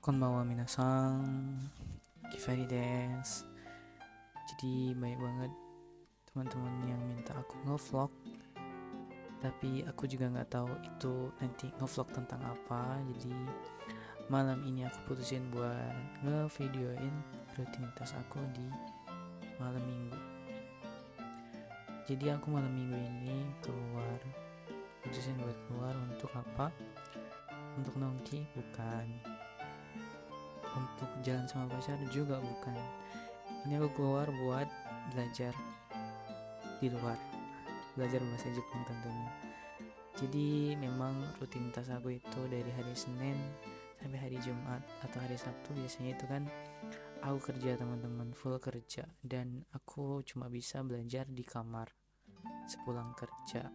Konbanwa minasan, Kifari des. Jadi banyak banget teman-teman yang minta aku ngevlog, tapi aku juga nggak tahu itu nanti ngevlog tentang apa. Jadi malam ini aku putusin buat ngevideoin rutinitas aku di malam minggu. Jadi aku malam minggu ini putusin buat keluar untuk apa? Untuk nongki bukan, untuk jalan sama pacar juga bukan. Ini aku keluar buat belajar di luar, belajar bahasa Jepang tentunya. Jadi memang rutinitas aku itu dari hari Senin sampai hari Jumat atau hari Sabtu biasanya itu kan aku kerja teman-teman, full kerja, dan aku cuma bisa belajar di kamar sepulang kerja.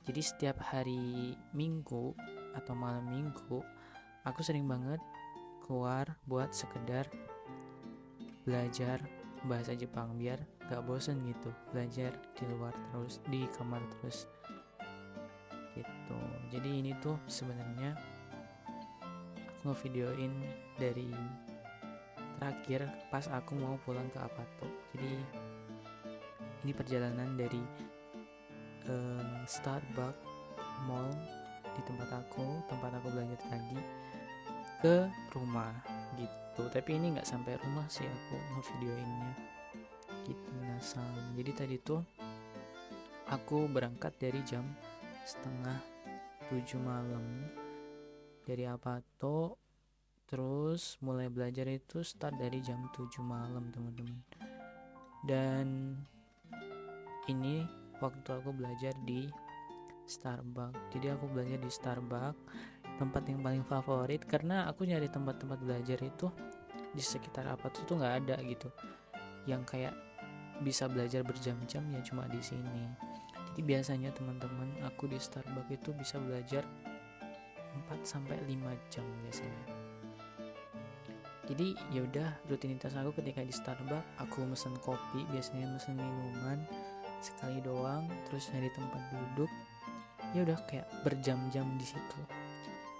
Jadi setiap hari Minggu atau malam Minggu aku sering banget keluar buat sekedar belajar bahasa Jepang biar gak bosen gitu, belajar di luar terus, di kamar terus gitu. Jadi ini tuh sebenarnya aku ngevideoin dari terakhir pas aku mau pulang ke Apato. Jadi ini perjalanan dari Starbucks Mall di tempat aku belajar tadi ke rumah gitu. Tapi ini nggak sampai rumah sih aku ngevideoinnya gitu minasang. Jadi tadi tuh aku berangkat dari jam setengah 7 malam dari Apato, terus mulai belajar itu start dari jam 7 malam teman-teman. Dan ini waktu aku belajar di Starbucks. Jadi aku belajar di Starbucks, tempat yang paling favorit, karena aku nyari tempat-tempat belajar itu di sekitar Apato tuh nggak ada gitu yang kayak bisa belajar berjam-jam, ya cuma di sini. Jadi biasanya teman-teman aku di Starbucks itu bisa belajar 4-5 jam biasanya. Jadi ya udah, rutinitas aku ketika di Starbucks aku mesen kopi, biasanya mesen minuman sekali doang, terus nyari tempat duduk. Ya udah kayak berjam-jam di situ.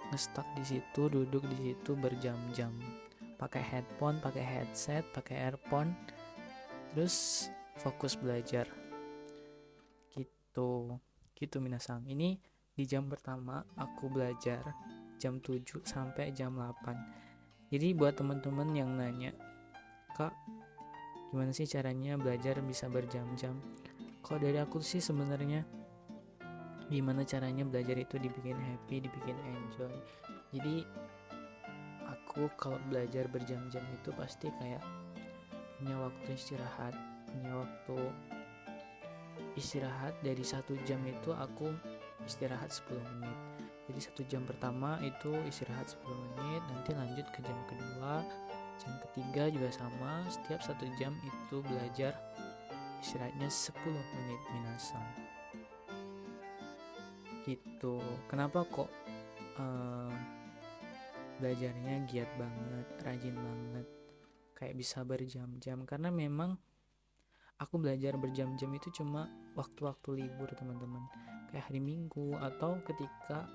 Ngestak di situ, duduk di situ berjam-jam. Pakai headphone, pakai headset, pakai earphone. Terus fokus belajar. Gitu minasang. Ini di jam pertama aku belajar jam 7 sampai jam 8. Jadi buat teman-teman yang nanya, "Kak, gimana sih caranya belajar bisa berjam-jam?" Kalau dari aku sih sebenarnya gimana caranya belajar itu dibikin happy, dibikin enjoy. Jadi aku kalau belajar berjam-jam itu pasti kayak punya waktu istirahat, dari 1 jam itu aku istirahat 10 menit. Jadi 1 jam pertama itu istirahat 10 menit, nanti lanjut ke jam kedua, jam ketiga juga sama. Setiap 1 jam itu belajar istirahatnya 10 menit minasang gitu. Kenapa kok belajarnya giat banget, rajin banget, kayak bisa berjam-jam? Karena memang aku belajar berjam-jam itu cuma waktu-waktu libur teman-teman, kayak hari Minggu atau ketika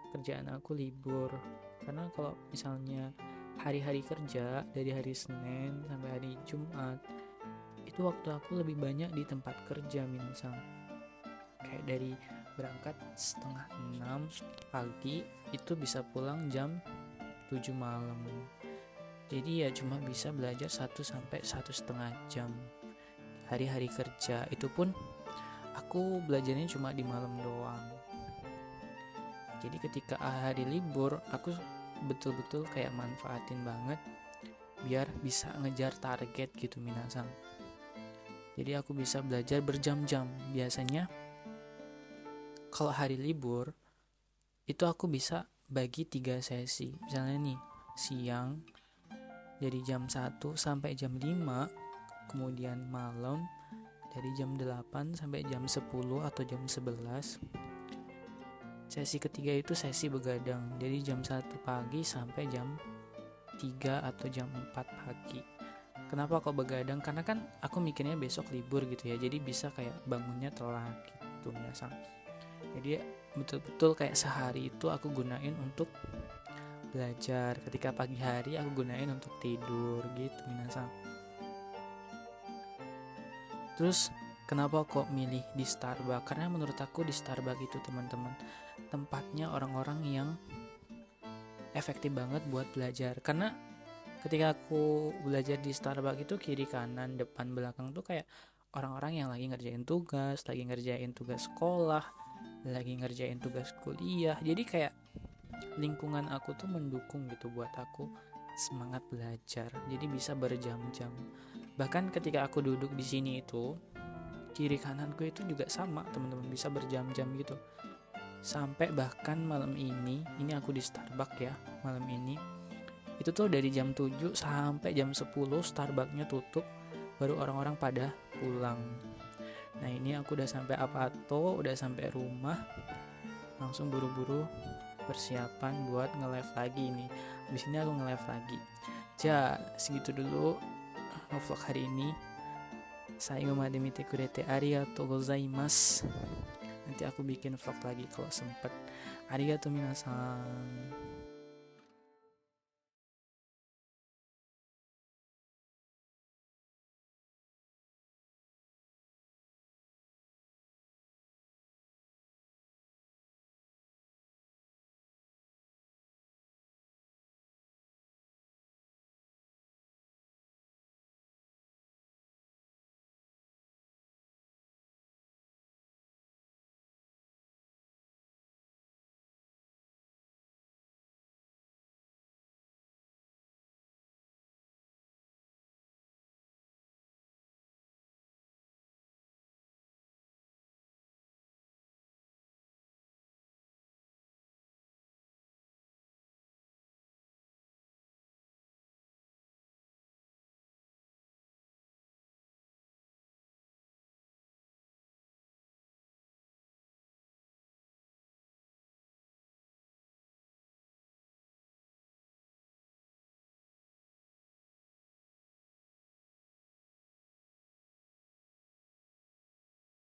kerjaan aku libur. Karena kalau misalnya hari-hari kerja dari hari Senin sampai hari Jumat, itu waktu aku lebih banyak di tempat kerja minasang. Kayak dari berangkat 5:30 pagi itu bisa pulang jam 7 malam. Jadi ya cuma bisa belajar 1-1,5 jam hari-hari kerja. Itu pun aku belajarnya cuma di malam doang. Jadi ketika hari libur aku betul-betul kayak manfaatin banget biar bisa ngejar target gitu minasang. Jadi aku bisa belajar berjam-jam. Biasanya kalau hari libur itu aku bisa bagi 3 sesi. Misalnya nih, siang dari jam 1 sampai jam 5, kemudian malam dari jam 8 sampai jam 10 atau jam 11. Sesi ketiga itu sesi begadang, dari jam 1 pagi sampai jam 3 atau jam 4 pagi. Kenapa kok begadang? Karena kan aku mikirnya besok libur gitu ya, jadi bisa kayak bangunnya telat gitu biasa. Jadi betul-betul kayak sehari itu aku gunain untuk belajar, ketika pagi hari aku gunain untuk tidur gitu minasang. Terus kenapa kok milih di Starbucks? Karena menurut aku di Starbucks itu teman-teman tempatnya orang-orang yang efektif banget buat belajar. Karena ketika aku belajar di Starbucks itu kiri kanan depan belakang tuh kayak orang-orang yang lagi ngerjain tugas, lagi ngerjain tugas sekolah, lagi ngerjain tugas kuliah. Jadi kayak lingkungan aku tuh mendukung gitu buat aku semangat belajar. Jadi bisa berjam-jam. Bahkan ketika aku duduk di sini itu kiri kananku itu juga sama teman-teman, bisa berjam-jam gitu. Sampai bahkan malam ini aku di Starbucks ya, malam ini itu tuh dari jam 7 sampai jam 10 Starbucksnya tutup, baru orang-orang pada pulang. Nah ini aku udah sampai Apato, udah sampai rumah, langsung buru-buru persiapan buat nge-live lagi nih. Habis ini aku nge-live lagi. Segitu dulu vlog hari ini. Saigo made mite kurete arigatou gozaimasu. Nanti aku bikin vlog lagi kalau sempet. Arigatou minasan.